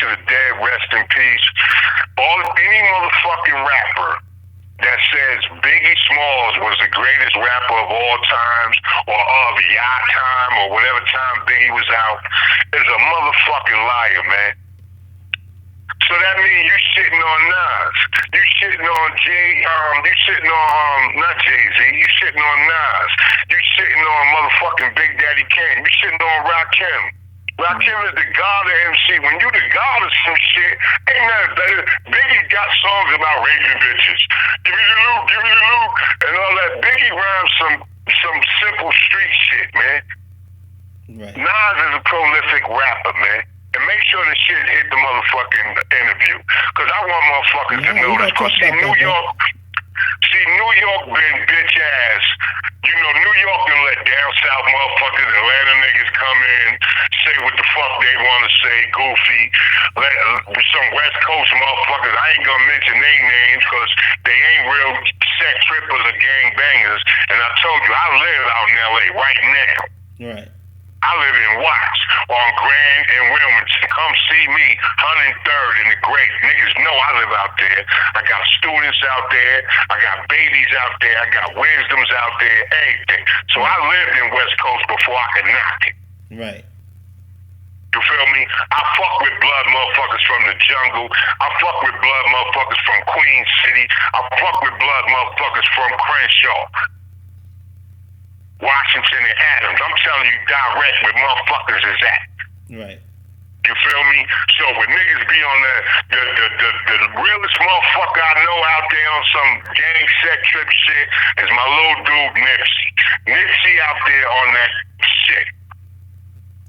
to the dead, rest in peace. Any motherfucking rapper that says Biggie Smalls was the greatest rapper of all times or of your time or whatever time Biggie was out is a motherfucking liar, man. So that means you shitting on Nas. You shitting on you shitting on not Jay-Z, you shitting on Nas. You shitting on motherfucking Big Daddy Kane. You shitting on Rakim. Rakim is the god of MC. When you the god of some shit, ain't nothing better. Biggie got songs about raping bitches. Give me the loot, give me the loot, and all that. Biggie rhymes some simple street shit, man. Right. Nas is a prolific rapper, man. And make sure the shit hit the motherfucking interview. Because I want motherfuckers to know this. Because New York been bitch ass. You know, New York can let down south motherfuckers, Atlanta niggas come in, say what the fuck they want to say, goofy. Let some West Coast motherfuckers, I ain't gonna mention their names because they ain't real set trippers or gang bangers. And I told you, I live out in LA right now. Right. I live in Watts on Grand and Wilmington. Come see me, 103rd in the Great. Niggas know I live out there. I got students out there. I got babies out there. I got wisdoms out there, everything. So I lived in West Coast before I could knock it. Right. You feel me? I fuck with blood motherfuckers from the jungle. I fuck with blood motherfuckers from Queen City. I fuck with blood motherfuckers from Crenshaw, Washington and Adams. I'm telling you direct where motherfuckers is at. Right. You feel me? So when niggas be on the realest motherfucker I know out there on some gang set trip shit is my little dude Nipsey. Nipsey out there on that shit.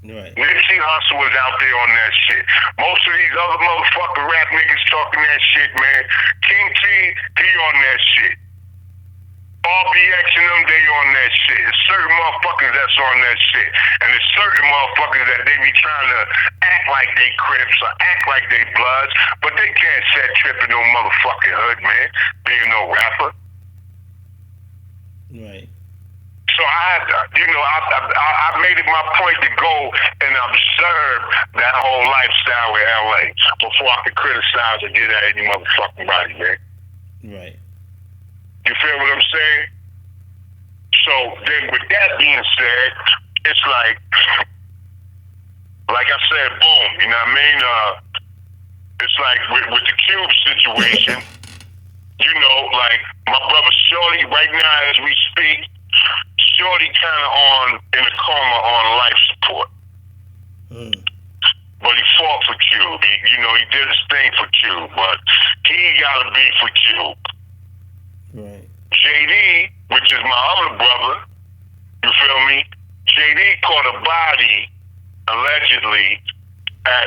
Right. Nipsey Hussle was out there on that shit. Most of these other motherfucking rap niggas talking that shit, man. King T, he on that shit. RBX and them, they on that shit. It's certain motherfuckers that's on that shit. And there's certain motherfuckers that they be trying to act like they Crips or act like they Bloods, but they can't set trip in no motherfucking hood, man, being no rapper. Right. So I made it my point to go and observe that whole lifestyle in LA before I could criticize or get at any motherfucking body, man. Right. You feel what I'm saying? So then with that being said, it's like I said, boom, you know what I mean? It's like with the Cube situation, you know, like my brother Shorty right now as we speak, Shorty kind of in a coma on life support. But he fought for Cube. He did his thing for Cube, but he got to be for Cube. Right. JD, which is my other brother, you feel me? JD caught a body, allegedly, at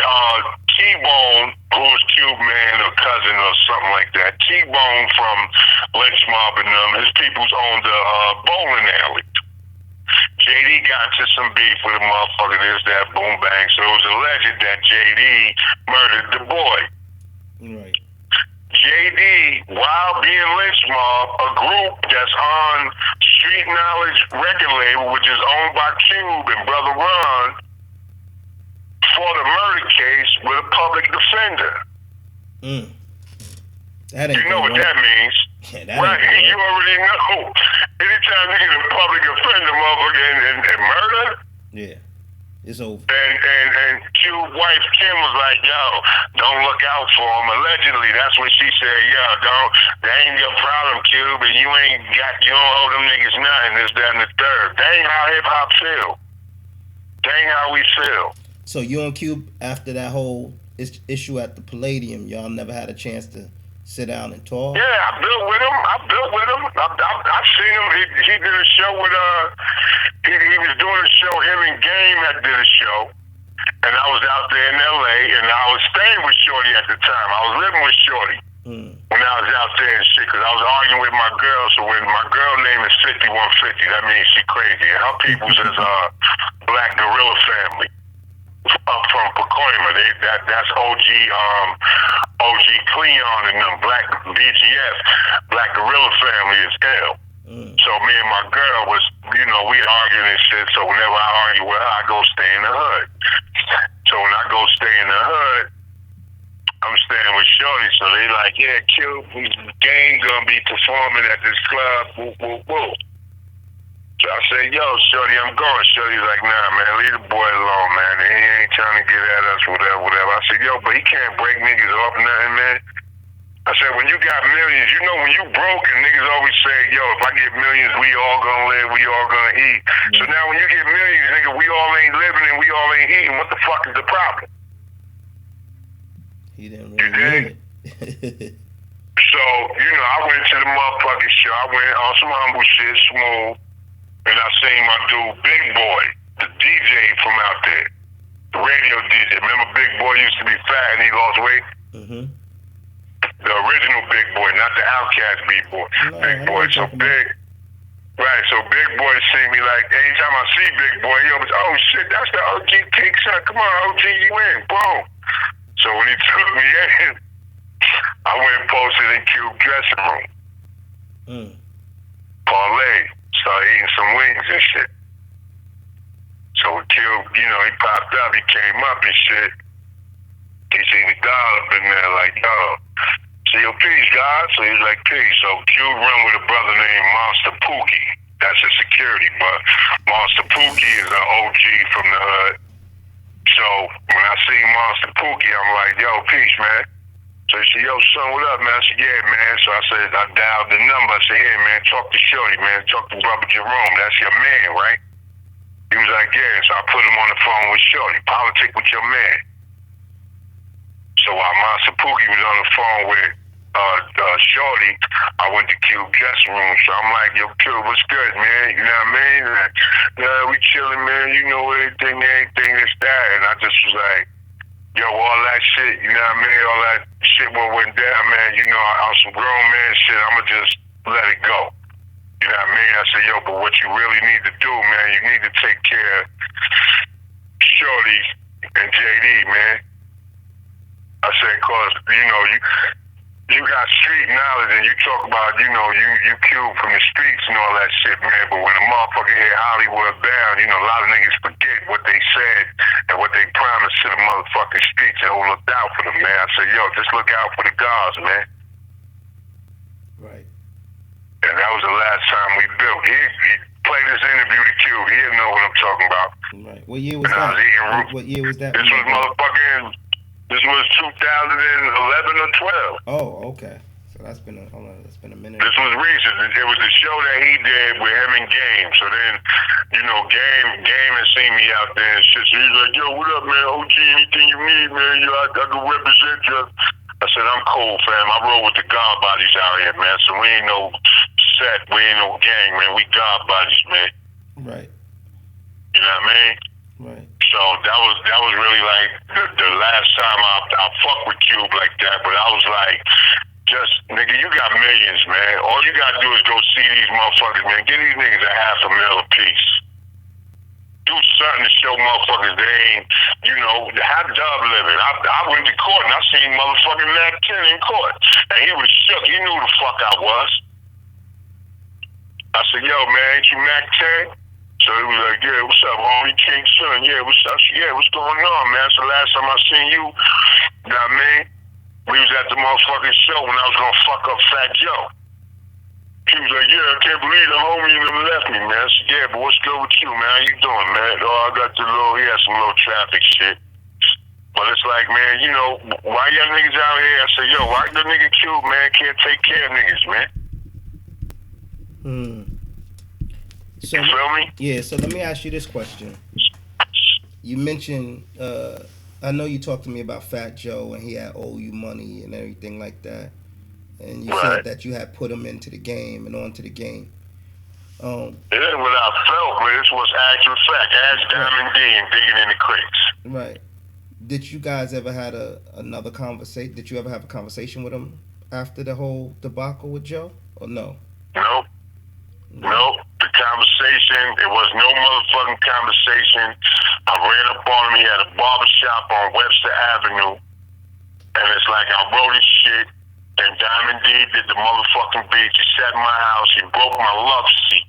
T-Bone, who was Cube Man or cousin or something like that. T-Bone from Lynch Mob and them, his peoples owned a bowling alley. JD got into some beef with a motherfucker, this, that, boom, bang. So it was alleged that JD murdered the boy. Right. JD, while being Lynch Mob, a group that's on Street Knowledge record label, which is owned by Cube and Brother Ron, fought a murder case with a public defender. That ain't you know what that means. Yeah, right? You already know. Anytime you get a public offender, motherfucker, and murder. Yeah, it's over. And Cube's wife Kim was like, "Yo, don't look out for him." Allegedly, that's what she said. Yo, that ain't your problem, Cube, and you don't owe them niggas nothing. This, that, and the third. That ain't how hip hop feel. That ain't how we feel. So you and Cube, after that whole issue at the Palladium, y'all never had a chance to sit down and talk? Yeah, I built with him. I've seen him. He did a show with he was doing a show. Him and Game had did a show, and I was out there in LA, and I was staying with Shorty at the time. I was living with Shorty when I was out there and shit, because I was arguing with my girl. So when my girl name is 5150, that means she crazy, and her people's is Black Gorilla Family. From Pacoima, that's OG Cleon and them Black BGF, Black Gorilla Family is L. So me and my girl was, we arguing and shit. So whenever I argue with her, I go stay in the hood. So when I go stay in the hood, with Shorty, so they like, yeah, Cube, gang gonna be performing at this club, woo, woo, woo. So I said, yo, Shorty, I'm going. Shorty's like, nah, man, leave the boy alone, man. He ain't trying to get at us, whatever, whatever. I said, yo, but he can't break niggas off nothing, man. I said, when you got millions, you know when you broke and niggas always say, yo, if I get millions, we all gonna live, we all gonna eat. So now when you get millions, nigga, we all ain't living and we all ain't eating. What the fuck is the problem? He didn't really mean it. So, I went to the motherfucking show. I went on some humble shit, smooth, and I seen my dude, Big Boy, the DJ from out there, the radio DJ. Remember Big Boy used to be fat and he lost weight? Mm-hmm. The original Big Boy, not the Outcast Big Boy. No, Big Boy, so big. Right, so Big Boy see me like, anytime I see Big Boy, he always, oh shit, that's the OG Pink Son. Come on, OG, you in. Boom. So when he took me in, I went and posted in Cube dressing room. Parlay. Started eating some wings and shit. So when Cube, he popped up, he came up and shit. He seen the guy up in there like, yo, say yo, peace, guys. So he's like, peace. So Cube run with a brother named Monster Pookie. That's a security, but Monster Pookie is an OG from the hood. So when I see Monster Pookie, I'm like, yo, peace, man. So he said, yo, son, what up, man? I said, yeah, man. So I said, I dialed the number. I said, hey, man, talk to Shorty, man. Talk to Brother Jerome. That's your man, right? He was like, yeah. So I put him on the phone with Shorty. Politic with your man. So while Monster Pookie was on the phone with Shorty, I went to Cube dressing room. So I'm like, yo, Cube, what's good, man? You know what I mean? Like, yeah, we chilling, man. You know everything, this, that. And I just was like, yo, all that shit, you know what I mean? All that shit what went down, man. On some grown man shit, I'ma just let it go. You know what I mean? I said, yo, but what you really need to do, man, you need to take care of Shorty and JD, man. I said, cause, you got street knowledge and you talk about, you Cube from the streets and all that shit, man. But when a motherfucker hit Hollywood bound, a lot of niggas forget what they said and what they promised to the motherfucking streets and who looked out for them, man. I said, yo, just look out for the guards, man. Right. And that was the last time we built. He played this interview to Cube. He didn't know what I'm talking about. Right. What year was that? What year was that? This was motherfucking... This was 2011 or 12. Oh, okay. So that's been a minute. This was recent. It was the show that he did with him and Game. So then, Game had seen me out there and shit. So he's like, yo, what up, man? OG, anything you need, man? I can represent you. I said, I'm cool, fam. I roll with the God bodies out here, man. So we ain't no set. We ain't no gang, man. We God bodies, man. Right. You know what I mean? Right. So that was really like the last time I fuck with Cube like that. But I was like, just nigga, you got millions, man. All you gotta do is go see these motherfuckers, man. Get these niggas $500,000 apiece. Do something to show motherfuckers they ain't, have Dub living. I went to court and I seen motherfucking Mac 10 in court, and he was shook. He knew who the fuck I was. I said, yo, man, ain't you Mac 10? So he was like, yeah, what's up, homie? King Son, yeah, what's up? Yeah, what's going on, man? So last time I seen you, you know what I mean? We was at the motherfucking show when I was gonna fuck up Fat Joe. He was like, yeah, I can't believe the homie never left me, man. I said, yeah, but what's good with you, man? How you doing, man? Oh, I got he had some little traffic shit. But it's like, man, why y'all niggas out here? I said, yo, why the nigga Cube, man, can't take care of niggas, man? So, you feel me? Yeah, so let me ask you this question. You mentioned, I know you talked to me about Fat Joe and he had owe you money and everything like that. And you said that you had put him into the game and onto the game. It ain't what I felt, but this was actual fact. Ask Diamond D and digging in the crates. Right. Did you guys ever had another conversation? Did you ever have a conversation with him after the whole debacle with Joe? Or no? Nope. The conversation, it was no motherfucking conversation. I ran up on him. He had a barbershop on Webster Avenue. And it's like I wrote his shit. And Diamond D did the motherfucking beat. He sat in my house. He broke my love seat.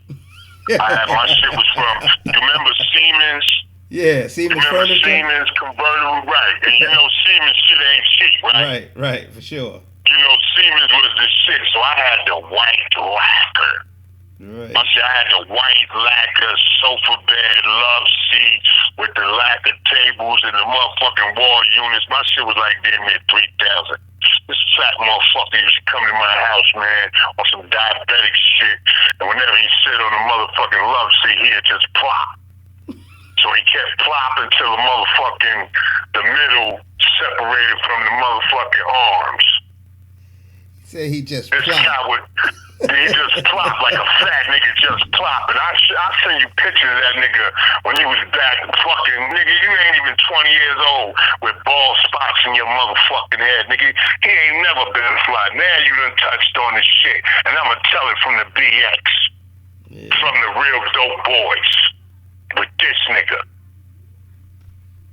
I had my shit was from, you remember Siemens? Yeah, Siemens Remember furniture. Siemens convertible, right? And you know Siemens shit ain't cheap, right? Right, for sure. You know Siemens was the shit, so I had the white lacquer. Right. I said I had the white lacquer sofa bed, love seat with the lacquer tables and the motherfucking wall units. My shit was like damn near 3,000. This fat motherfucker used to come to my house, man, on some diabetic shit, and whenever he sit on the motherfucking love seat, he'd just plop. So he kept plopping till the middle separated from the motherfucking arms. Say he just This plopped. guy would, he just plopped like a fat nigga just plopped. And I send you pictures of that nigga when he was back. Fucking nigga, you ain't even 20 years old with bald spots in your motherfucking head, nigga. He ain't never been fly. Now you done touched on this shit, and I'ma tell it from the BX, from the real dope boys, with this nigga.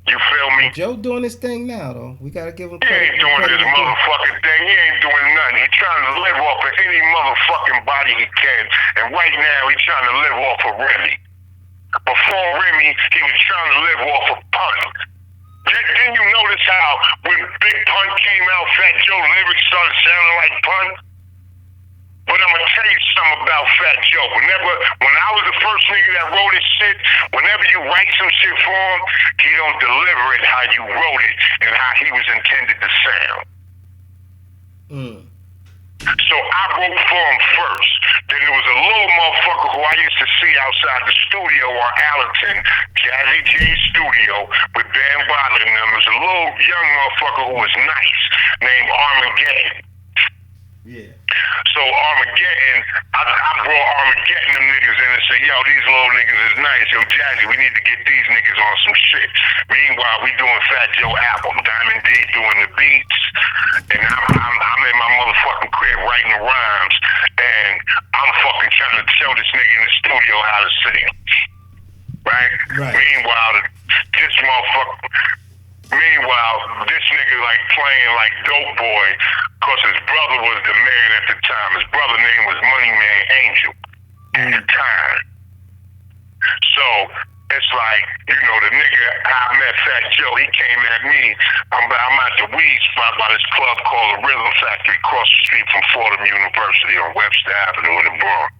You feel me? Joe doing his thing now, though. We gotta give him He credit. ain't doing his motherfucking thing. He ain't doing nothing. He trying to live off of any motherfucking body he can. And right now, he trying to live off of Remy. Before Remy, he was trying to live off of Pun. Didn't you notice how when Big Pun came out, Fat Joe lyrics started sounding like Pun? But I'm gonna tell you something about Fat Joe. When I was the first nigga that wrote his shit, whenever you write some shit for him, he don't deliver it how you wrote it and how he was intended to sound. So I wrote for him first. Then there was a little motherfucker who I used to see outside the studio on Allerton, Jazzy J's studio, with Dan Butler and them. There was a little young motherfucker who was nice, named Armageddon. Yeah. So Armageddon, I brought Armageddon them niggas in and said, yo, these little niggas is nice. Yo, Jazzy, we need to get these niggas on some shit. Meanwhile, we doing Fat Joe album. Diamond D doing the beats. And I'm in my motherfucking crib writing the rhymes. And I'm fucking trying to tell this nigga in the studio how to sing. Right? Meanwhile, this nigga like playing like Dope Boy, cause his brother was the man at the time. His brother name was Money Man Angel at the time. So it's like, you know, the nigga I met Fat Joe, he came at me. I'm at the weed spot by this club called the Rhythm Factory across the street from Fordham University on Webster Avenue in the Bronx.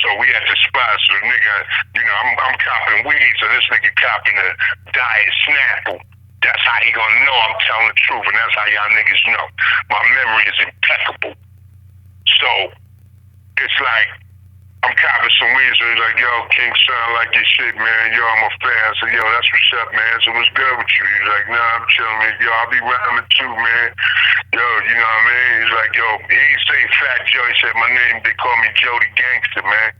So we at the spot, so the nigga, you know, I'm copping weed, so this nigga copping a Diet Snapple. That's how he gonna know I'm telling the truth, and that's how y'all niggas know. My memory is impeccable. So it's like, I'm copping some weed, so he's like, yo, King Son, like your shit, man. Yo, I'm a fan. I said, yo, that's what's up, man. So what's good with you? He's like, nah, I'm chilling, man. Yo, I'll be rhyming too, man. Yo, you know what I mean? He's like, yo, he didn't say Fat Joe. He said my name. They call me Jody Gangster, man.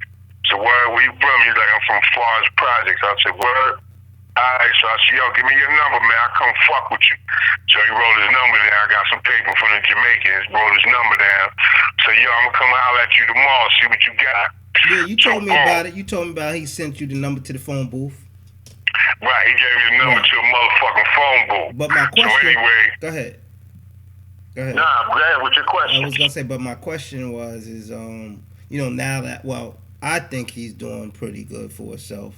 So where you from? He's like, I'm from Forest Projects. I said, word? Alright, so I said, yo, give me your number, man. I'll come fuck with you. So he wrote his number down. I got some paper from the Jamaicans, wrote his number down. So, yo, I'm gonna come holler at you tomorrow, see what you got. Yeah, you told me about it. You told me about he sent you the number to the phone booth. Right, he gave me the number to a motherfucking phone booth. But my question... So anyway... Go ahead. Nah, go ahead with your question. I was gonna say, but my question was, you know, now that, well, I think he's doing pretty good for himself.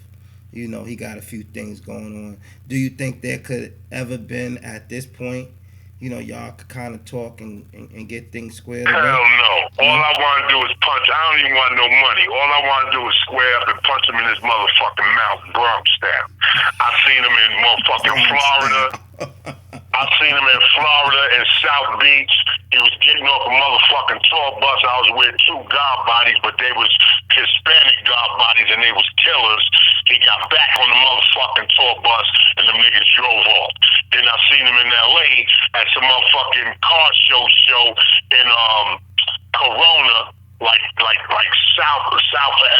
You know, he got a few things going on. Do you think there could ever been at this point, you know, y'all could kind of talk and get things squared away? Hell no. All I want to do is punch. I don't even want no money. All I want to do is square up and punch him in his motherfucking mouth, Bronx style. I seen him in motherfucking Florida. I seen him in Florida and South Beach. He was getting off a motherfucking tour bus. I was with two god bodies, but they was Hispanic god bodies and they was killers. He got back on the motherfucking tour bus and the niggas drove off. Then I seen him in LA at some motherfucking car show in Corona, like south of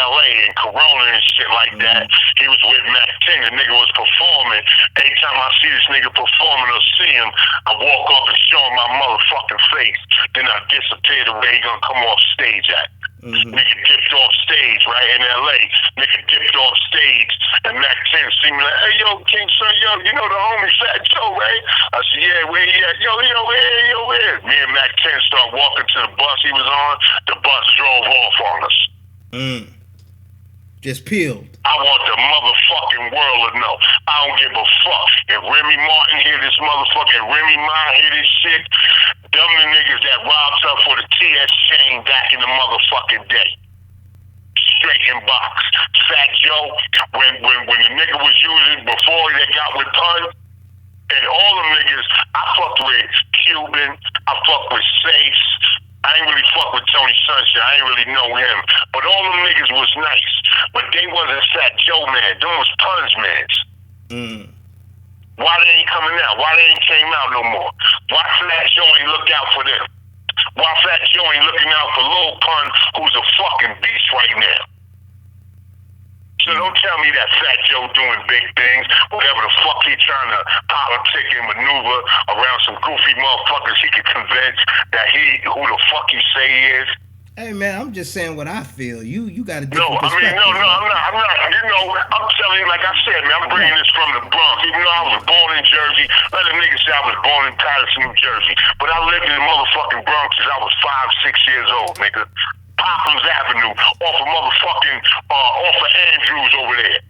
LA and Corona and shit like that. He was with Mac 10. The nigga was performing. Anytime I see this nigga performing or see him, I walk up and show him my motherfucking face. Then I disappear the way he gonna come off stage at. Nigga dipped off stage, right, in LA. Nigga dipped off stage, and Mac 10 see me like, hey, yo, King Son, yo, you know the homie Fat Joe, right? I said, yeah, where he at? Yo, where? Me and Mac 10 start walking to the bus he was on. The bus drove off on us. Just peeled. I want the motherfucking world to know. I don't give a fuck. If Remy Martin hear this motherfucking Remy Ma hear this shit, them the niggas that robbed her for the TS chain back in the motherfucking day. Straight in box. Fat Joe, when the nigga was using before they got with Pun, and all them niggas, I fucked with Cuban, I fucked with Safe. I ain't really fuck with Tony Sunshine. I ain't really know him. But all them niggas was nice. But they wasn't Fat Joe man. Them was Pun's mans. Why they ain't coming out? Why they ain't came out no more? Why Fat Joe ain't looked out for them? Why Fat Joe ain't looking out for Lil Pun, who's a fucking beast right now? So don't tell me that Fat Joe doing big things, whatever the fuck he trying to politic and maneuver around some goofy motherfuckers he can convince that who the fuck he say he is. Hey man, I'm just saying what I feel. You got a different No, I mean, perspective. I'm not. You know, I'm telling you, like I said, man, I'm bringing this from the Bronx. Even though I was born in Jersey, let a nigga say I was born in Patterson, New Jersey. But I lived in the motherfucking Bronx since I was 5, 6 years old, nigga. Popham's Avenue, off of Andrews over there.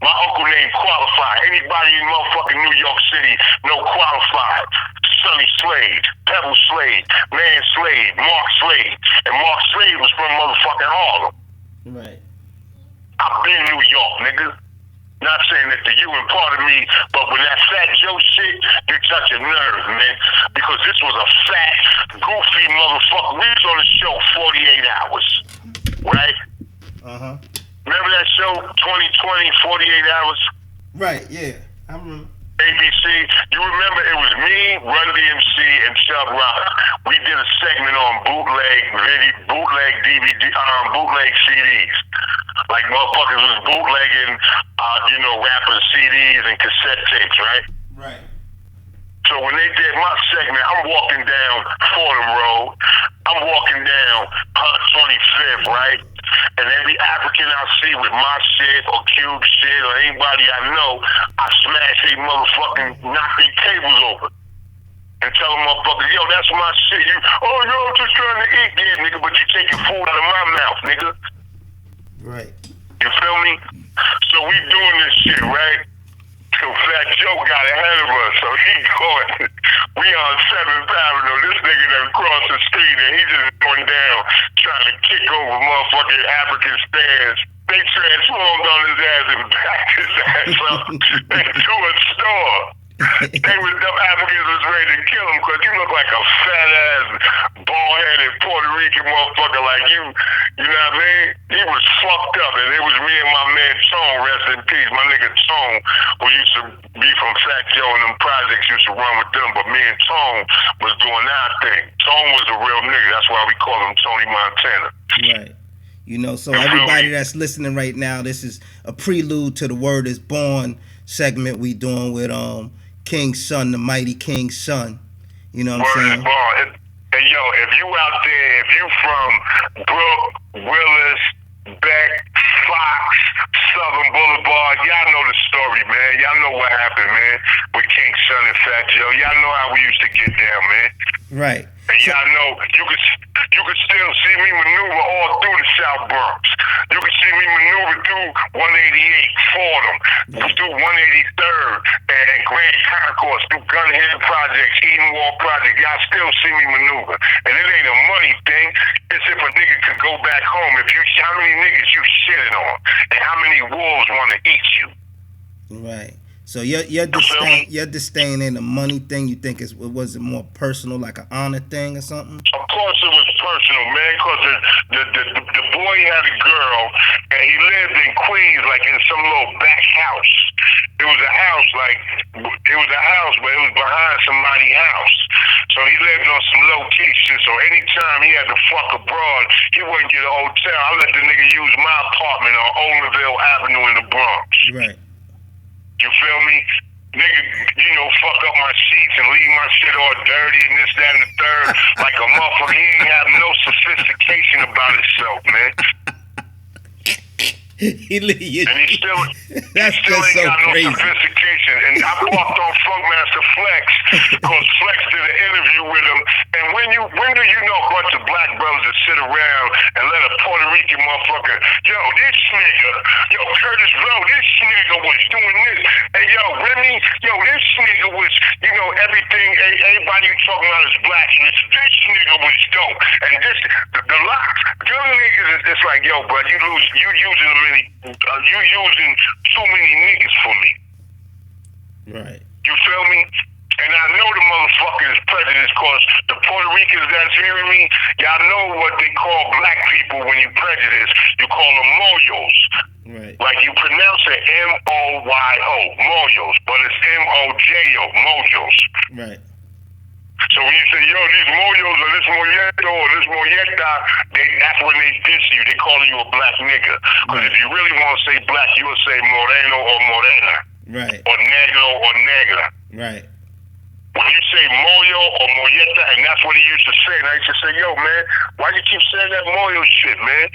My uncle named Qualified. Anybody in motherfucking New York City know Qualified. Sonny Slade, Pebble Slade, Man Slade, Mark Slade. And Mark Slade was from motherfucking Harlem. Right. I've been New York, nigga. Not saying that to you and part of me, but when that Fat Joe shit, you touch a nerve, man. Because this was a fat, goofy motherfucker. We was on the show 48 hours, right? Remember that show, 2020, 48 hours? Right, yeah. I remember. ABC. You remember it was me, Run DMC, and Chubb Rock. We did a segment on bootleg DVD, bootleg CDs. Like motherfuckers was bootlegging, rappers CDs and cassette tapes, right? Right. So when they did my segment, I'm walking down Fordham Road. I'm walking down 25th, right? And every African I see with my shit or Cube shit or anybody I know, I smash they motherfucking knock their tables over. And tell them motherfuckers, yo, that's my shit. I'm just trying to eat, yeah, nigga, but you taking food out of my mouth, nigga. Right. You feel me? So we doing this shit, right? So Fat Joe got ahead of us, so he going. We on 7th Avenue. This nigga done crossed the street and he just going down trying to kick over motherfucking African stands. They transformed on his ass and backed his ass up into a store. Them Africans was ready to kill him because you look like a fat ass, bald-headed Puerto Rican motherfucker like you. You know what I mean? He was fucked up, and it was me and my man Tone, rest in peace. My nigga Tone, who used to be from Fat Joe and them projects, used to run with them, but me and Tone was doing our thing. Tone was a real nigga. That's why we call him Tony Montana. Right. So everybody that's listening right now, this is a prelude to the Word is Born segment we doing with King's son, the mighty King's son. You know what I'm saying? And yo, if you out there, if you from Brook, Willis, Beck, Fox, Southern Boulevard, y'all know the story, man. Y'all know what happened, man, with King's son and Fat Joe. Y'all know how we used to get down, man. Right. And y'all know you could still see me maneuver all through the South Bronx. You could see me maneuver through 188 Fordham, through 183rd and Grand Concourse, through Gun Hill Projects, Eden Wall Project. Y'all still see me maneuver. And it ain't a money thing. It's if a nigga could go back home. How many niggas you shitted on, and how many wolves want to eat you. Right. So your disdain ain't a money thing. You think was it more personal, like an honor thing or something? Of course it was personal, man, because the boy had a girl, and he lived in Queens, like in some little back house. It was a house, but it was behind somebody's house. So he lived on some low-key shit. So anytime he had to fuck abroad, he wouldn't get a hotel. I let the nigga use my apartment on Olinville Avenue in the Bronx. Right. You feel me? Nigga, fuck up my sheets and leave my shit all dirty and this, that, and the third. Like a motherfucker, he ain't have no sophistication about himself, man. And he still ain't got no sophistication. And I walked on Funkmaster Flex because Flex did an interview interview with him. And when do you know a bunch of black brothers that sit around and let a Puerto Rican motherfucker, yo, this nigga, yo, Curtis Blow, this nigga was doing this. And yo, Remy, yo, this nigga was, you know, everything, everybody you talking about is black. This nigga was dope. And this, the lot, them niggas, it's like, yo, bro, you using too many niggas for me. Right. You feel me? And I know the motherfucker is prejudiced because the Puerto Ricans that's hearing me, y'all know what they call black people when you prejudice. You call them moyos. Right. Like you pronounce it M-O-Y-O, moyos, but it's M-O-J-O, mojos. Right. So when you say, yo, these moyos or this moyeto or this moyeta, that's when they diss you. They call you a black nigga. Because if you really want to say black, you will say moreno or morena. Right. Or negro or negra. Right. When you say moyo or moyeta, and that's what he used to say, and I used to say, yo, man, why you keep saying that moyo shit, man?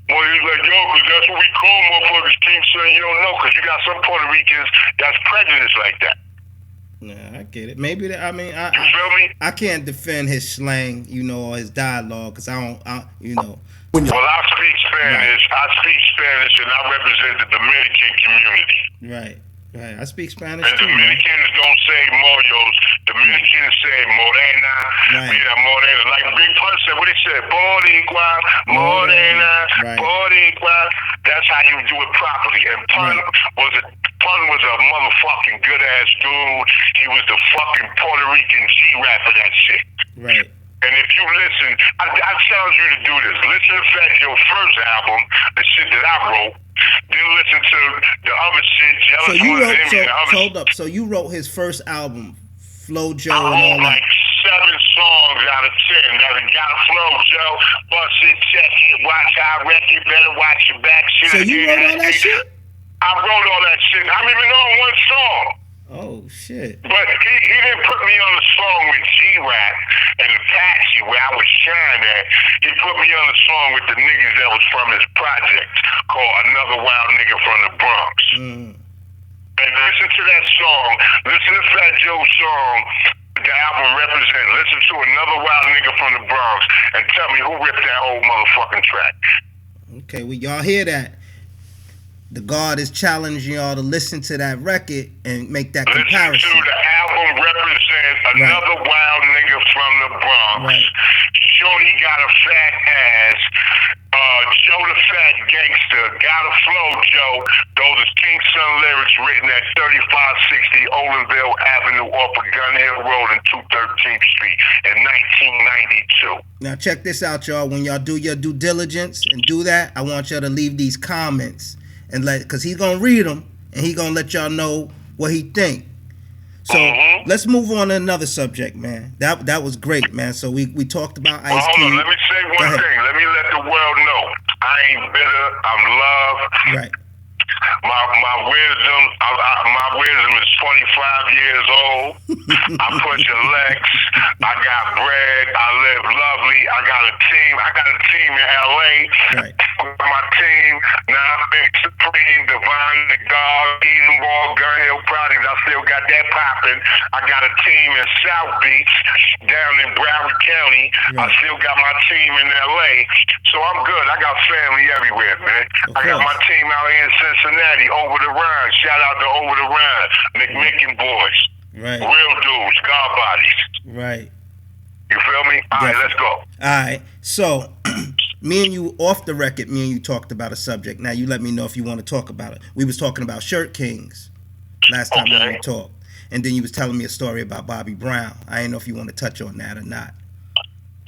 Moyo's like, yo, because that's what we call motherfuckers. Keep saying you don't know, because you got some Puerto Ricans that's prejudiced like that. Yeah, I get it. Maybe that. I mean, you feel me? I can't defend his slang, you know, or his dialogue, because you know. Well, I speak Spanish. Right. I speak Spanish, and I represent the Dominican community. Right. Right. I speak Spanish and too. Dominicans don't say moyos. Dominicans say morena. Right. Mira, morena. Like Big Pun said, what he said? Boricua, morena, right. Boricua. That's how you do it properly. And Pun was a motherfucking good ass dude. He was the fucking Puerto Rican G-rap of that shit. Right. And if you listen, I challenge you to do this. Listen to Fat Joe's first album, the shit that I wrote. Then listen to the other shit, Jealous hold up. So you wrote his first album, Flow Joe, and all that. Like 7 songs out of 10. Now you gotta flow, Joe. Bust it, check it, watch how I wreck it. Better watch your back. Shit. So you wrote all that shit? I wrote all that shit. I don't even know one song. Oh, shit. But he didn't put me on the song with G-Rap and Apache where I was shining at. He put me on the song with the niggas that was from his project called Another Wild Nigga from the Bronx. And listen to that song. Listen to Fat Joe's song. The album represent. Listen to Another Wild Nigga from the Bronx and tell me who ripped that old motherfucking track. Okay, well, y'all hear that? The God is challenging y'all to listen to that record and make that comparison. Listen to the album represent Another Wild Nigga from the Bronx. Right. Shorty got a fat ass. Joe the Fat Gangster. Gotta flow, Joe. Those are King Son lyrics written at 3560 Olinville Avenue off of Gun Hill Road and 213th Street in 1992. Now check this out, y'all. When y'all do your due diligence and do that, I want y'all to leave these comments. And cause he's gonna read them and he gonna let y'all know what he think. So let's move on to another subject, man. That was great, man. So we talked about Ice Cube. Hold on, let me say one thing. Let me let the world know. I ain't bitter. I'm love. Right. My wisdom is 25 years old. I push a Lex. I got bread. I live lovely. I got a team. In LA. Right. My team, now Big Supreme, Divine, the God, Eden Ball, Gun Hill Project. I still got that popping. I got a team in South Beach, down in Broward County. Right. I still got my team in LA. So I'm good. I got family everywhere, man. I got my team out here in Cincinnati, Over the Rhine. Shout out to Over the Rhine, McMicken boys. Right. Real dudes, God bodies. Right. You feel me? All right, let's go. All right. So, me and you, off the record, me and you talked about a subject. Now, you let me know if you want to talk about it. We was talking about Shirt Kings last time we talked. And then you was telling me a story about Bobby Brown. I didn't know if you want to touch on that or not.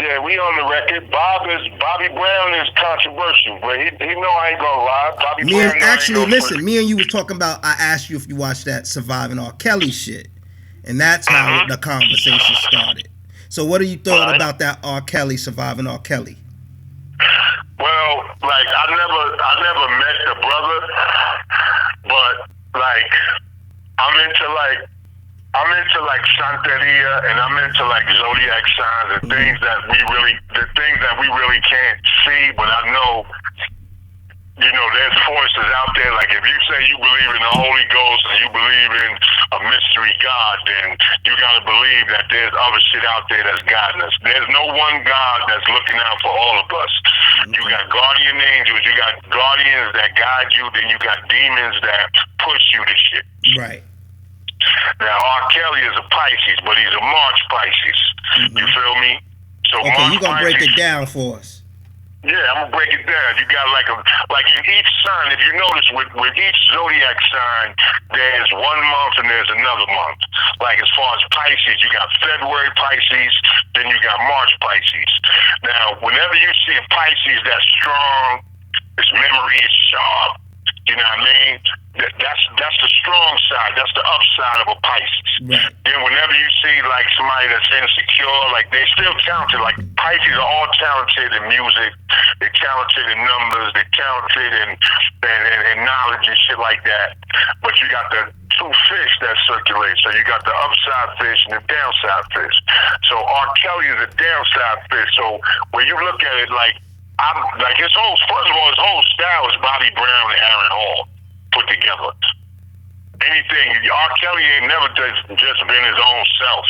Yeah, we on the record. Bobby Brown is controversial, but he know I ain't gonna lie. Bobby Brown actually, listen, me and you was talking about, I asked you if you watched that Surviving R. Kelly shit. And that's how the conversation started. So what do you thought about that R. Kelly, Surviving R. Kelly? Well, like I never met the brother, but like I'm into Santeria and I'm into like zodiac signs and things that we really can't see, but I know there's forces out there. Like if you say you believe in the Holy Ghost and you believe in a mystery God, then you got to believe that there's other shit out there that's guiding us. There's no one God that's looking out for all of us. You got guardian angels, you got guardians that guide you, then you got demons that push you to shit. Right. Now, R. Kelly is a Pisces, but he's a March Pisces. You feel me? So okay, you're going to break Pisces, it down for us. Yeah, I'm gonna break it down. You got like in each sign, if you notice with each zodiac sign, there's one month and there's another month. Like as far as Pisces, you got February Pisces, then you got March Pisces. Now, whenever you see a Pisces that's strong, its memory is sharp, you know what I mean? That's the strong side. That's the upside of a Pisces. Right. Then whenever you see like somebody that's insecure, like they still talented. Like Pisces are all talented in music. They're talented in numbers. They're talented in knowledge and shit like that. But you got the two fish that circulate. So you got the upside fish and the downside fish. So R. Kelly is a downside fish. So when you look at it, like his whole style is Bobby Brown and Aaron Hall put together. Anything, R. Kelly ain't never just been his own self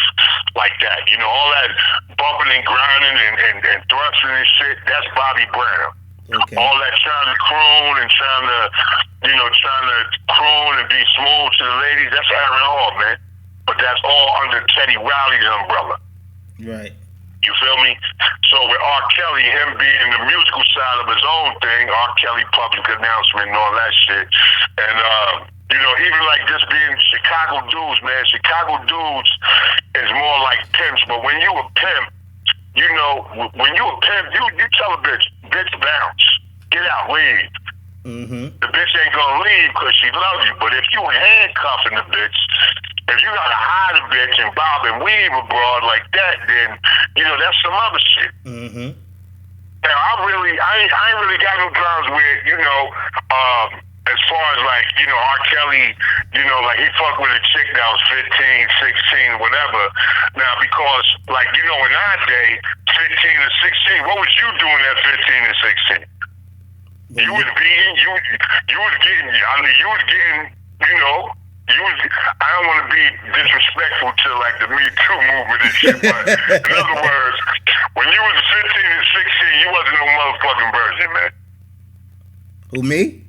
like that. All that bumping and grinding and thrusting and shit, that's Bobby Brown. Okay. All that trying to croon and trying to croon and be smooth to the ladies, that's Aaron Hall, man. But that's all under Teddy Riley's umbrella. Right. You feel me? So with R. Kelly, him being the musical side of his own thing, R. Kelly public announcement and all that shit. And, even like just being Chicago dudes, man, Chicago dudes is more like pimps. But when you a pimp, when you a pimp, you tell a bitch bounce, get out, leave. Mm-hmm. The bitch ain't gonna leave because she loves you. But if you handcuffing the bitch, if you gotta hide a bitch and bob and weave abroad like that, then that's some other shit. Mm-hmm. Now I ain't really got no problems with as far as like R. Kelly, like he fucked with a chick that was 15, 16, whatever. Now because like in our day, 15 and 16, what was you doing at 15 and 16? You was beating, you was getting, I don't want to be disrespectful to like the Me Too movement and shit, but in other words, when you was 15 and 16, you wasn't no motherfucking virgin, man. Who, me?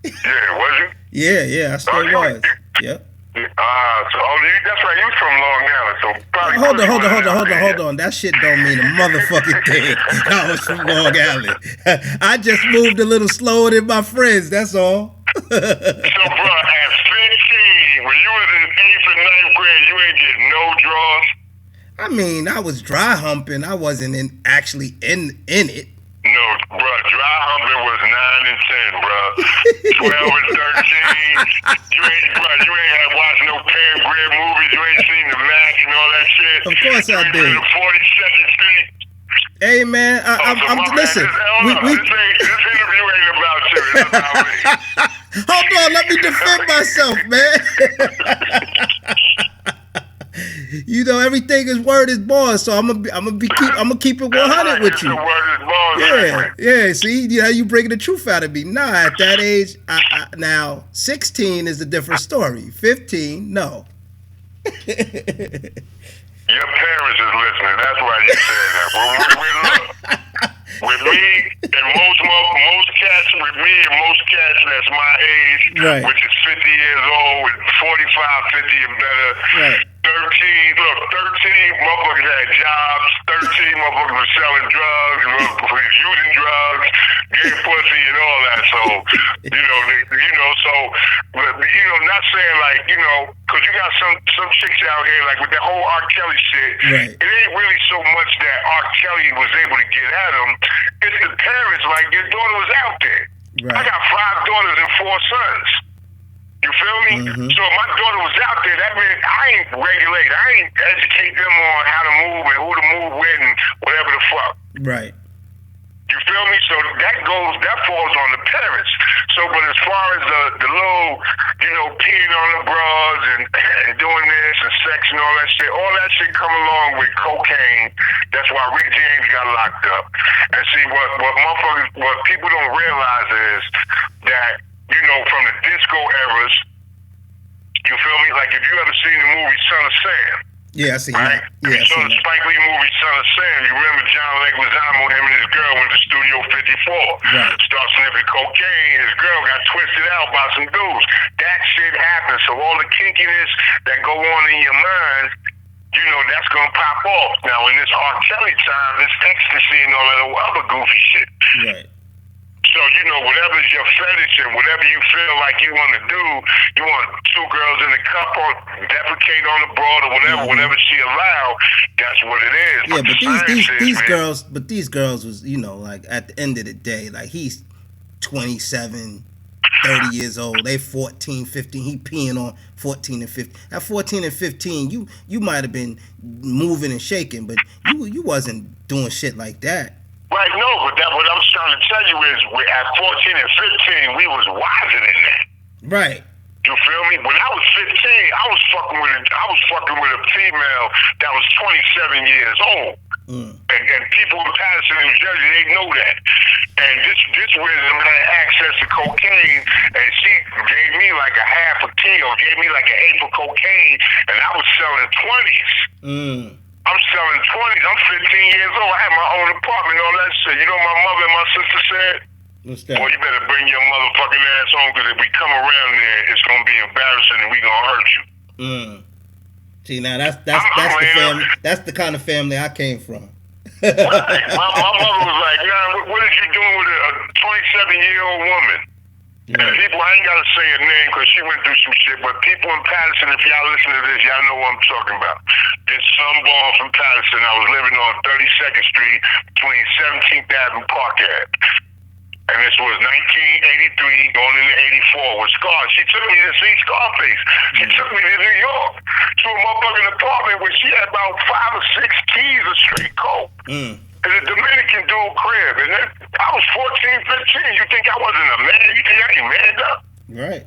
Yeah, was you? Yeah, I still was. Yep. That's right. You was from Long Island, so probably. Hold on. That shit don't mean a motherfucking thing. I was from Long Island. I just moved a little slower than my friends. That's all. So, bro, at 15, when you was in 8th and 9th grade, you ain't getting no draws. I mean, I was dry humping. I wasn't actually in it. No, bro, dry humping was 9 and 10, bro. 12 and 13. You ain't had watched no Pam Grier movies. You ain't seen the Mac and all that shit. Of course I did. You 42nd Street. Hey, man, I'm listen. This interview ain't about you. It's about me. Hold on, let me defend myself, man. Everything is word is born, so I'm gonna keep it 100 with you. Yeah. See, how you bringing the truth out of me. Nah, at that age, now 16 is a different story. 15, no. Your parents is listening. That's why you said that. With me and most cats that's my age, right, which is 50 years old, 45, 50 and better. Right. 13 motherfuckers had jobs. 13 motherfuckers were selling drugs, using drugs, getting pussy and all that. So, not saying like, because you got some chicks out here, like with that whole R. Kelly shit, right, it ain't really so much that R. Kelly was able to get at him. It's the parents, like your daughter was out there. Right. I got 5 daughters and 4 sons. You feel me? Mm-hmm. So if my daughter was out there, that meant I ain't regulate. I ain't educate them on how to move and who to move with and whatever the fuck. Right. You feel me? So that falls on the parents. So, but as far as the little, peeing on the bras and doing this and sex and all that shit come along with cocaine. That's why Rick James got locked up. And see, what people don't realize is that, from the disco eras, you feel me? Like if you ever seen the movie Son of Sam. Yeah, I seen right? that. Yeah, I so seen the that. Spike Lee movie Son of Sam, you remember John Leguizamo, him and his girl went to Studio 54. Right. Start sniffing cocaine, his girl got twisted out by some dudes. That shit happens. So all the kinkiness that go on in your mind, that's gonna pop off. Now in this R. Kelly time, it's ecstasy and all that other goofy shit. Right. So, whatever's your fetish and whatever you feel like you want to do, you want two girls in a couple, defecate on the broad or whatever she allow, that's what it is. Yeah, but these girls was, like at the end of the day, like he's 27, 30 years old. They 14, 15. He peeing on 14 and 15. At 14 and 15, you might have been moving and shaking, but you wasn't doing shit like that. Right, no, but what I'm trying to tell you is at 14 and 15, we was wiser than that. Right. You feel me? When I was 15, I was fucking with a female that was 27 years old. And people in Patterson, New Jersey, they know that. And this wisdom had access to cocaine, and she gave me like a half a kilo, gave me like an eighth of cocaine, and I was selling 20s. I'm selling 20s. I'm 15 years old. I had my own apartment, all that shit. You know what my mother and my sister said? What's that? Boy, you better bring your motherfucking ass home, because if we come around there, it's going to be embarrassing and we going to hurt you. See, now that's the family. That's the kind of family I came from. Right. My mother was like, nah, what is you doing with a 27-year-old woman? Yeah. And people, I ain't got to say her name because she went through some shit, but people in Patterson, if y'all listen to this, y'all know what I'm talking about. This some boy from Patterson, I was living on 32nd Street between 17th Avenue and Park Ave. And this was 1983 going into 84 with Scar. She took me to see Scarface. She took me to New York to a motherfucking apartment where she had about 5 or 6 keys of straight coke. In a Dominican dude crib. And then I was 14, 15. You think I wasn't a man? You think I ain't manned up? Right.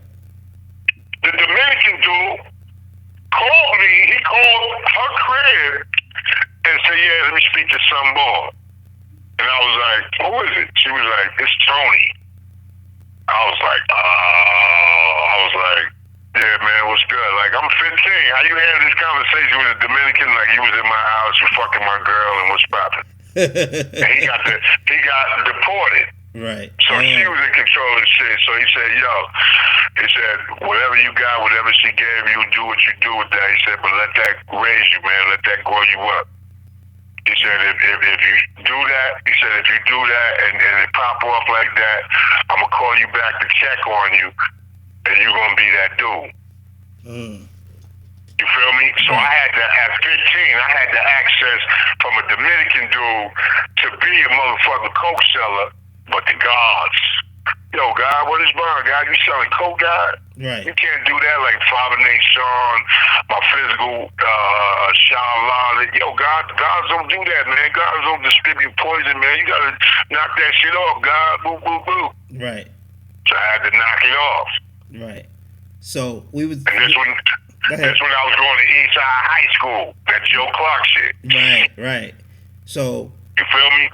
The Dominican dude called me. He called her crib and said, yeah, let me speak to some boy. And I was like, who is it? She was like, it's Tony. I was like, yeah, man, what's good? Like, I'm 15. How you had this conversation with a Dominican like you was in my house, you fucking my girl, and what's poppin'? And he got deported. Right. So she was in control of the shit. So he said, whatever you got, whatever she gave you, do what you do with that. He said, but let that raise you, man. Let that grow you up. He said, if you do that, and it pop off like that, I'm going to call you back to check on you, and you're going to be that dude. You feel me? So I had to, at 15, I had the access from a Dominican dude to be a motherfucking coke seller, but the gods. Yo, God, what is wrong, God? You selling coke, God? Right. You can't do that like Father Nate Sean, my physical Sean Law. Yo, gods don't do that, man. Gods don't distribute poison, man. You gotta knock that shit off, God. Boo, boo, boo. Right. So I had to knock it off. Right. So we was. And this when I was going to Eastside High School. That Joe Clark shit. Right. So. You feel me?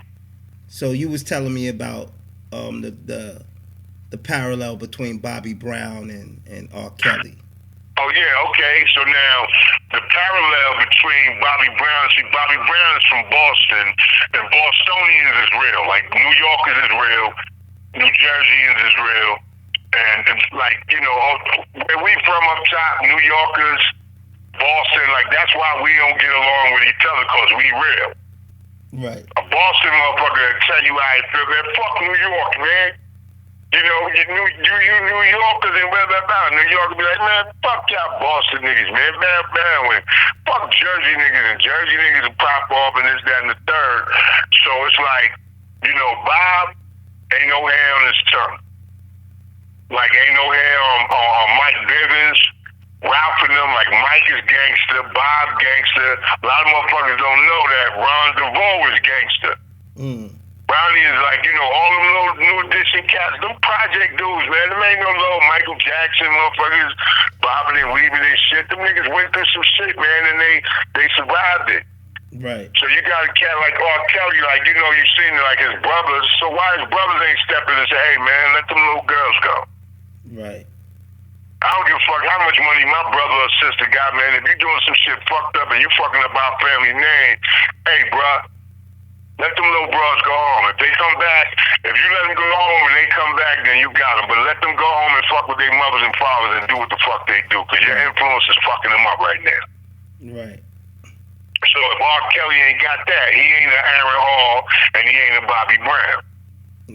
So you was telling me about the parallel between Bobby Brown and R. Kelly. Oh yeah, okay. So now the parallel between Bobby Brown, Bobby Brown is from Boston, and Bostonians is real. Like New Yorkers is real, New Jerseyans is real, and like where we from up top, New Yorkers, Boston, like that's why we don't get along with each other, cause we real. Right. A Boston motherfucker will tell you how he feel, man. Fuck New York, man. You New Yorkers and blah, blah, blah. New York will be like, man, fuck y'all Boston niggas, man. Fuck Jersey niggas, and Jersey niggas will pop off and this, that, and the third. So it's like, Bob ain't no hair on his tongue. Like, ain't no hair on Mike Bivens, Ralph and them. Like, Mike is gangster, Bob gangster. A lot of motherfuckers don't know that Ron DeVoe is gangster. Brownie is like, all them little new edition cats, them project dudes, man. Them ain't no little Michael Jackson motherfuckers, bobbing and weaving and shit. Them niggas went through some shit, man, and they survived it. Right. So you got a cat like R. Kelly, like, you've seen like his brothers. So why his brothers ain't stepping and say, hey, man, let them little girls go? Right. I don't give a fuck how much money my brother or sister got, man. If you doing some shit fucked up and you fucking up our family name, hey, bruh, let them little bros go home. If they come back, if you let them go home and they come back, then you got them. But let them go home and fuck with their mothers and fathers and do what the fuck they do, because your influence is fucking them up right now. Right. So if R. Kelly ain't got that, he ain't an Aaron Hall and he ain't a Bobby Brown.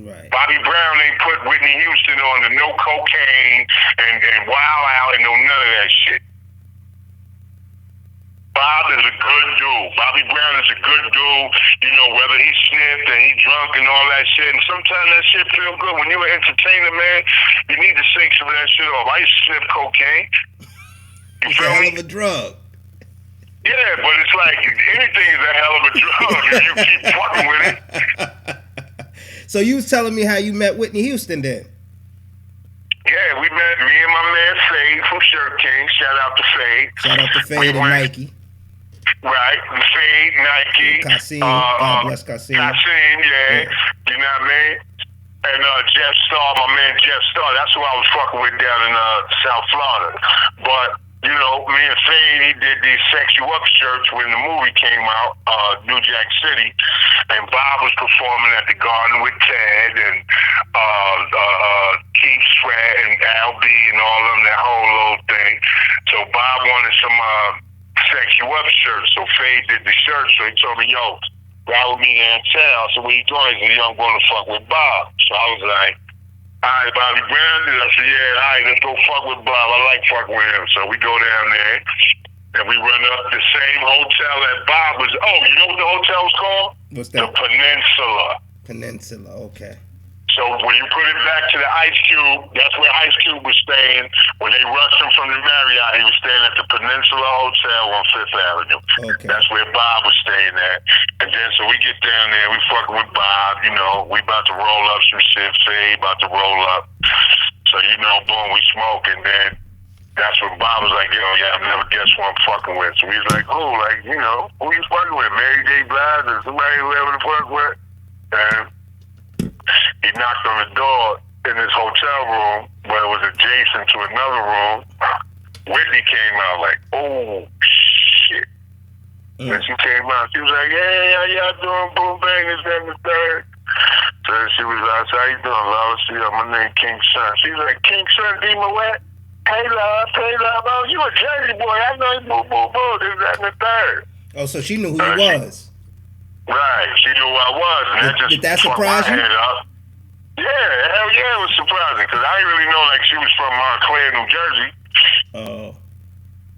Right. Bobby Brown ain't put Whitney Houston on the no cocaine and wild out and no none of that shit. Bob is a good dude. Bobby Brown is a good dude. Whether he sniffed and he drunk and all that shit. And sometimes that shit feel good. When you're an entertainer, man, you need to shake some of that shit off. I used to sniff cocaine. You it's feel a hell me? of a drug. Yeah, but it's like anything is a hell of a drug if you keep fucking with it. So you was telling me how you met Whitney Houston then? Yeah, we met me and my man Fade from Shirt King. Shout out to Fade. Shout out to Fade and Nike. Right, Fade, Nike. Kasim, God bless Kasim. Kasim, yeah. You know what I mean? And Jeff Starr, my man Jeff Starr. That's who I was fucking with down in South Florida. But me and Fade, he did these Sex You Up shirts when the movie came out, New Jack City, and Bob was performing at the Garden with Ted and Keith Sweat and Al B and all of them, that whole little thing. So Bob wanted some Sex You Up shirts, so Fade did the shirt, so he told me, yo, ride with me downtown. So what you doing? He said, yo, I'm going to fuck with Bob. So I was like, all right, Bobby Brown. I said, yeah, all right, let's go fuck with Bob. I like fucking with him. So we go down there, and we run up the same hotel that Bob was. Oh, you know what the hotel was called? What's that? The Peninsula. Peninsula, okay. So when you put it back to the Ice Cube, that's where Ice Cube was staying. When they rushed him from the Marriott, he was staying at the Peninsula Hotel on Fifth Avenue. Okay. That's where Bob was staying at. And then so we get down there, we fucking with Bob, we about to roll up some shit, Fade about to roll up. So boom, we smoke, and then that's when Bob was like, yo, yeah, I've never guessed who I'm fucking with. So he's like, who? Like, who you fucking with? Mary J. Blige or somebody whoever the fuck with? And he knocked on the door in this hotel room, but it was adjacent to another room. Whitney came out like, oh, shit. When she came out, she was like, hey, how y'all doing? Boom, bang, this, that, and the third. So she was like, how you doing, love? She said, my name King Son. She's like, King Son, D. Moet? Hey, love. Oh, you a Jersey boy. I know you, boo, this, that, and the third. Oh, so she knew who you was. Right, she knew who I was. And did that surprise you? Yeah, hell yeah, it was surprising, because I didn't really know, like, she was from Montclair, New Jersey. Oh.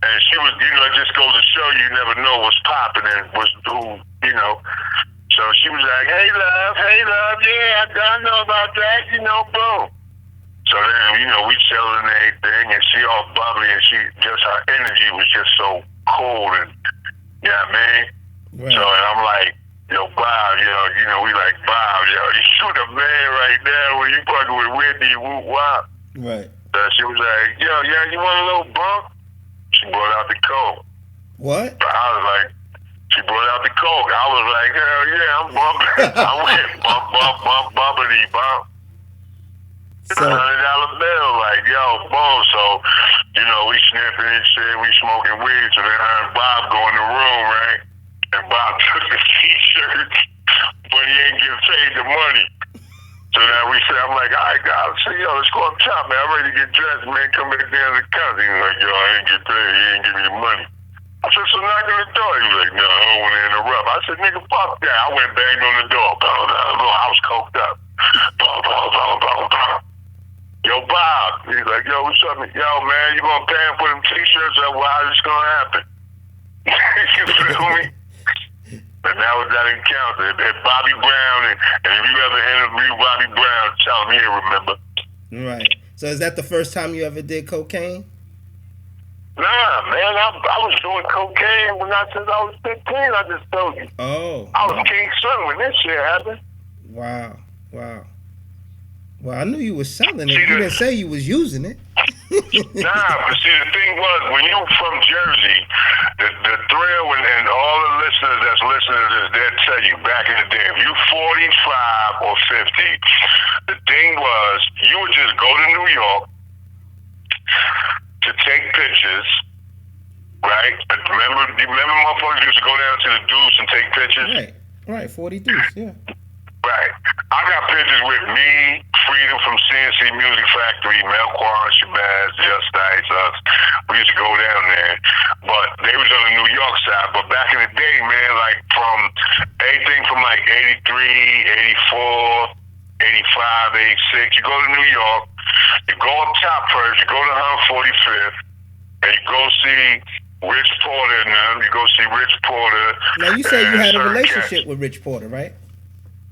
And she was, it just goes to show you never know what's popping and what's who, So she was like, hey, love, yeah, I know about that, boom. So then, we chilling and everything, and she all bubbly, and her energy was just so cool, and, you know what I mean? Right. So, and I'm like, yo, Bob, we like, Bob, you the man right now when you fucking with Whitney, whoop, wop. Right. So she was like, yo, yeah, you want a little bump? She brought out the coke. What? I was like, she brought out the coke. I was like, hell yeah, I'm bumping. I went bumpity, bump. So, $100 bill, like, yo, boom. So, we sniffing and shit, we smoking weed. So then her and Bob go in the room, right? And Bob took the t-shirts, but he ain't getting paid the money. So now I'm like, all right, guys, yo, let's go up top, man. I'm ready to get dressed, man. Come back down to the county. He's like, yo, I ain't get paid. He ain't give me the money. I said, so knock on the door. He was like, no, I don't want to interrupt. I said, nigga, fuck that. I went banged on the door. I was coked up. Yo, Bob. He's like, yo, what's up? Yo, man, you gonna pay him for them t-shirts? Well, how's this gonna happen? You feel me? And that was that encounter. If Bobby Brown, and if you ever interview Bobby Brown, tell him he'll remember. Right. So is that the first time you ever did cocaine? Nah, man, I was doing cocaine since I was 15, I just told you. Oh. I was King Son when this shit happened. Wow. Well, I knew you was selling it. You didn't say you was using it. Nah, but see, the thing was, when you from Jersey, the thrill and all the listeners that's listening to this, they'll tell you back in the day, if you 45 or 50, the thing was, you would just go to New York to take pictures, right? You remember motherfuckers used to go down to the Deuce and take pictures? Right, 40 Deuce, yeah. Right. I got pictures with me, Freedom from CNC Music Factory, Melquan, Shabazz, Just Ice, us. We used to go down there. But they was on the New York side. But back in the day, man, like from anything from like 83, 84, 85, 86, you go to New York, you go up top first, you go to 145th, and you go see Rich Porter and them. You go see Rich Porter. Now, you said you had a relationship with Rich Porter, right?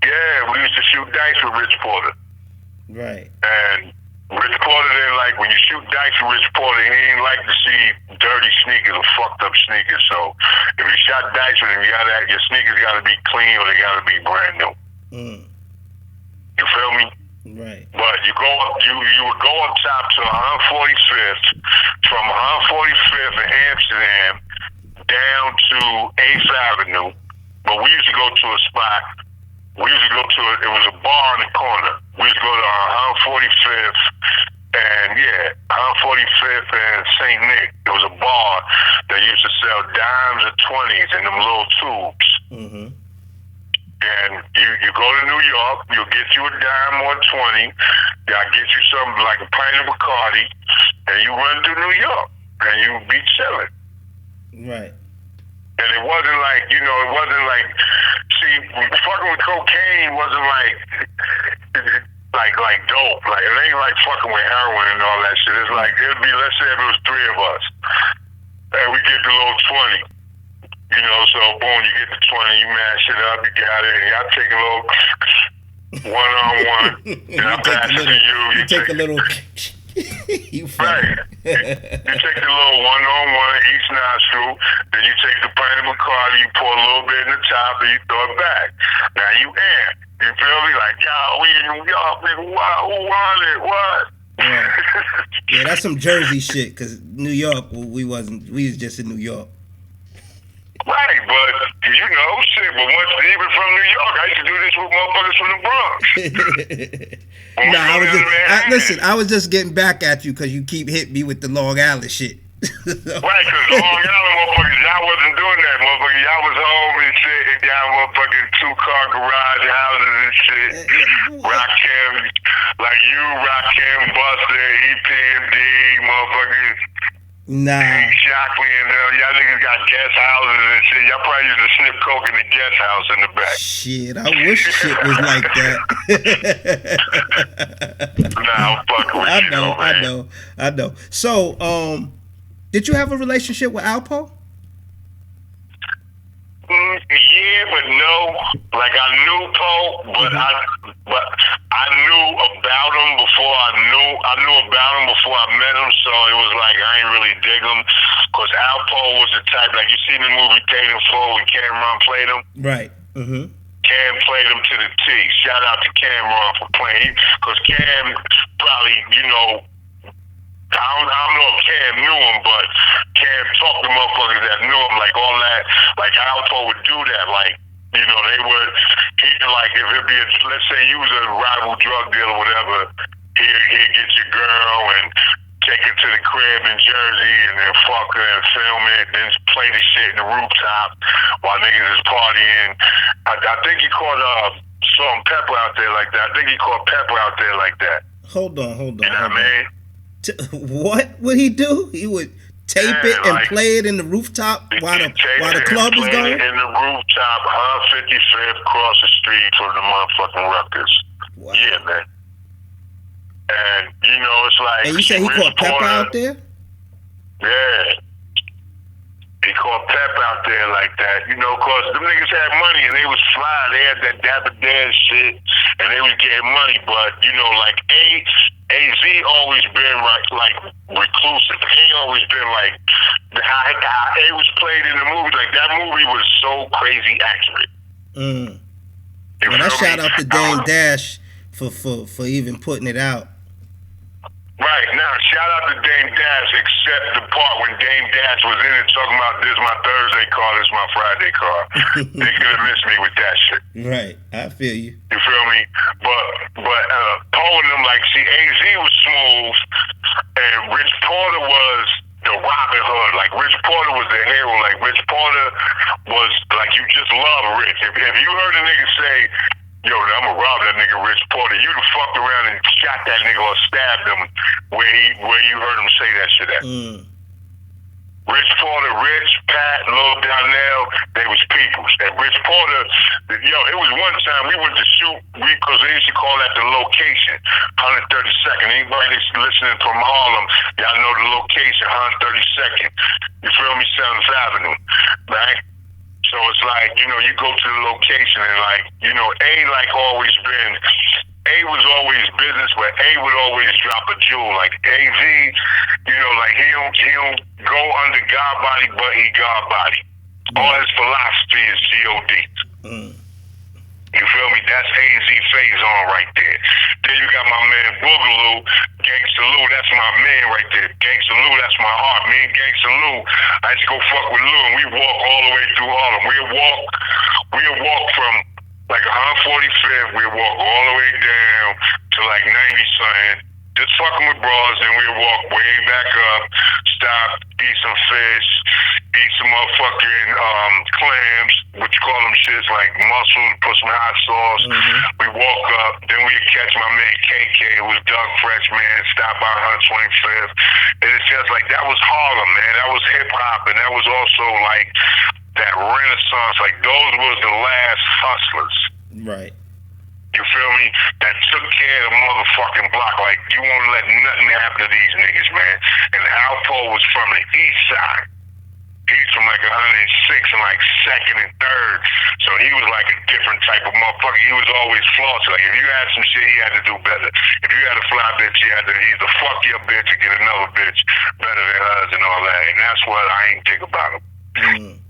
Yeah, we used to shoot dice with Rich Porter. Right. And Rich Porter didn't like, when you shoot dice with Rich Porter, he didn't like to see dirty sneakers or fucked up sneakers. So if you shot dice with him, your sneakers got to be clean or they got to be brand new. You feel me? Right. But you would go up top to 145th, from 145th in Amsterdam down to 8th Avenue. But we used to go to a spot. It was a bar in the corner. We used to go to 145th and 145th and St. Nick. There was a bar that used to sell dimes and 20s in them little tubes. Mm-hmm. And you go to New York, you'll get you a dime or a 20, I'll get you something like a pint of Bacardi, and you run through New York, and you be chilling. Right. And it wasn't like, see, fucking with cocaine wasn't like dope. Like, it ain't like fucking with heroin and all that shit. It's like, it'd be, let's say if it was 3 of us, and we get the little 20. So boom, you get the 20, you mash it up, you got it, and y'all take a little one-on-one, and I pass it to you. You take a little... You funny. Right. You take the little one-on-one, each nostril, then you take the pint of Bacardi, you pour a little bit in the top, and you throw it back. Now you amp. You feel me? Like, y'all, we in New York, nigga, who won it? What? Yeah, that's some Jersey shit, because New York, we was just in New York. Right, but, shit, but once even from New York, I used to do this with motherfuckers from the Bronx. Listen, I was just getting back at you because you keep hitting me with the Long Island shit. Right, because Long Island motherfuckers, y'all wasn't doing that, motherfucker. Y'all was home and shit, and y'all motherfucking 2-car garage houses and shit. Rakim, like you, Rakim, Buster, EPMD, motherfuckers. Nah. Shockley and y'all niggas got guest houses and shit. Y'all probably used to snip coke in the guest house in the back. Shit, I wish shit was like that. Nah, I'm fucking with you. I know. So, did you have a relationship with Alpo? Yeah, but no. Like I knew Poe, but I knew about him before I knew about him before I met him. So it was like I ain't really dig him, cause Alpo was the type, like you seen the movie Paid in Full when Cameron played him. Right. Mm-hmm. Cam played him to the T. Shout out to Cameron for playing, cause Cam probably I don't know if Cam knew him, but Cam talked to motherfuckers that knew him, like all that. Like Alpo would do that, like they would. Like if it be let's say you was a rival drug dealer, or whatever, he'd get your girl and take her to the crib in Jersey and then fuck her and film it, then play the shit in the rooftop while niggas is partying. I think he caught Salt and Pepper out there like that. I think he caught Pepper out there like that. Hold on. You know what I mean? What would he do? He would tape it and play it in the rooftop while the club was going? In the rooftop, 155th, across the street from the motherfucking Rutgers. Wow. Yeah, man. And, it's like... And you said he caught Pepper out there? Yeah. He caught Pep out there like that, cause them niggas had money and they was fly. They had that Dapper Dan shit and they was getting money. But, like AZ always been like reclusive. He always been like how A was played in the movie. Like that movie was so crazy accurate. Well, that shout out to Dame Dash for even putting it out. Right, now, shout out to Dame Dash, except the part when Dame Dash was in it talking about this is my Thursday car, this is my Friday car. They could have missed me with that shit. Right, I feel you. You feel me? But Poe and them, like, see, AZ was smooth, and Rich Porter was the Robin Hood. Like, Rich Porter was the hero. Like, Rich Porter was, like, you just love Rich. If you heard a nigga say, yo, I'm gonna rob that nigga Rich Porter, you'd have fucked around and shot that nigga or stabbed him where you heard him say that shit at. Rich Porter, Rich, Pat, Lil Donnell, they was peoples. And Rich Porter, yo, it was one time we went to shoot, because they used to call that the location, 132nd. Anybody that's listening from Harlem, y'all know the location, 132nd. You feel me? 7th Avenue, right? So it's like, you know, you go to the location and like, you know, A was always business, but A would always drop a jewel. Like AZ, you know, like he don't go under God body, but he God body. All his philosophy is G-O-D. You feel me? That's AZ phase on right there. Then you got my man Boogaloo, Gangsta Lou, that's my man right there. Gangsta Lou, that's my heart. Me and Gangsta Lou, I used to go fuck with Lou, and we walk all the way through Harlem. We'll walk from like 145th, we'll walk all the way down to like 90-something, just fucking with bras, then we'll walk way back up, stop, eat some fish, eat some motherfucking clams, what you call them shits, like mussels, put some hot sauce. We walk up, then we catch my man KK, who was Doug Fresh, man, stop by 125th. And it's just like, that was Harlem, man. That was hip-hop, and that was also like that renaissance. Like, those was the last hustlers. Right. You feel me? That took care of the motherfucking block. Like, you won't let nothing happen to these niggas, man. And Alpo was from the east side. He's from like 106 and like 2nd and 3rd. So he was like a different type of motherfucker. He was always flossing. Like, if you had some shit, he had to do better. If you had a fly bitch, he had to either fuck your bitch or get another bitch better than hers and all that. And that's what I ain't think about him.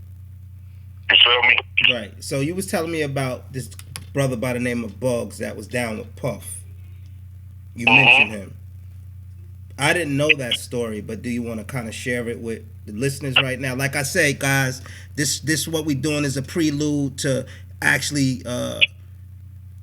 You feel me? Right. So you was telling me about this brother by the name of Bugs that was down with Puff. You mentioned him. I didn't know that story, but do you want to kind of share it with the listeners right now? Like I say, guys, this what we doing is a prelude to actually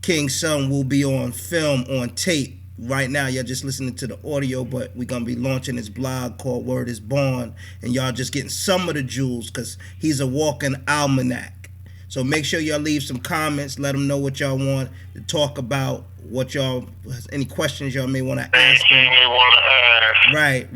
King's Son will be on film, on tape. Right now, you're just listening to the audio, but we're going to be launching his blog called Word is Born, and y'all just getting some of the jewels because he's a walking almanac. So make sure y'all leave some comments. Let them know what y'all want to talk about, what y'all, any questions y'all may want to ask him. Right.